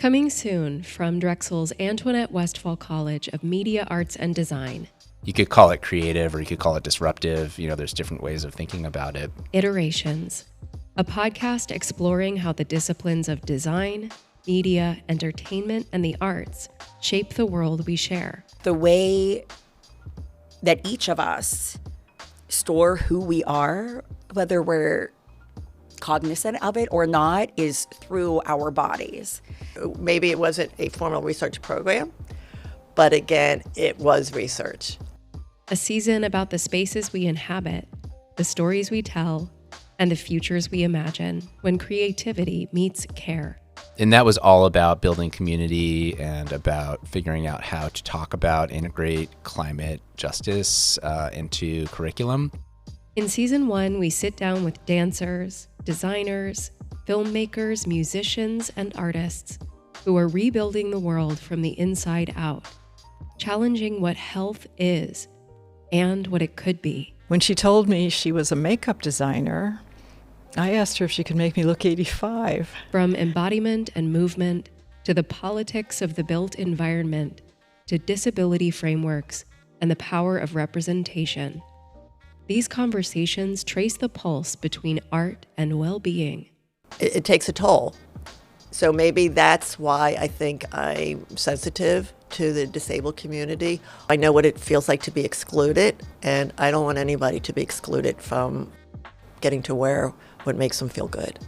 Coming soon from Drexel's Antoinette Westphal College of Media Arts and Design. You could call it creative or you could call it disruptive. There's different ways of thinking about it. Iterations, a podcast exploring how the disciplines of design, media, entertainment, and the arts shape the world we share. The way that each of us store who we are, whether we're cognizant of it or not, is through our bodies. Maybe it wasn't a formal research program, but again, it was research. A season about the spaces we inhabit, the stories we tell, and the futures we imagine when creativity meets care. And that was all about building community and about figuring out how to talk about, integrate climate justice into curriculum. In season 1, we sit down with dancers, designers, filmmakers, musicians, and artists who are rebuilding the world from the inside out, challenging what health is and what it could be. When she told me she was a makeup designer, I asked her if she could make me look 85. From embodiment and movement to the politics of the built environment to disability frameworks and the power of representation, these conversations trace the pulse between art and well-being. It takes a toll. So maybe that's why I think I'm sensitive to the disabled community. I know what it feels like to be excluded, and I don't want anybody to be excluded from getting to wear what makes them feel good.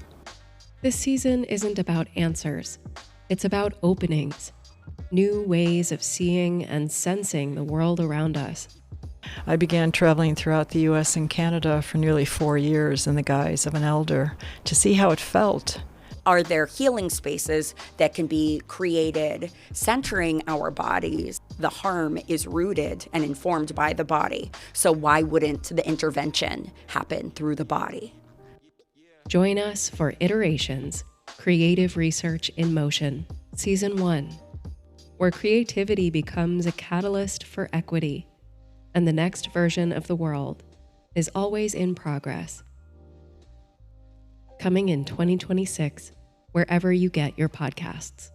This season isn't about answers. It's about openings, new ways of seeing and sensing the world around us. I began traveling throughout the U.S. and Canada for nearly 4 years in the guise of an elder to see how it felt. Are there healing spaces that can be created centering our bodies? The harm is rooted and informed by the body. So why wouldn't the intervention happen through the body? Join us for Iterations, Creative Research in Motion, Season 1, where creativity becomes a catalyst for equity, and the next version of the world is always in progress. Coming in 2026, wherever you get your podcasts.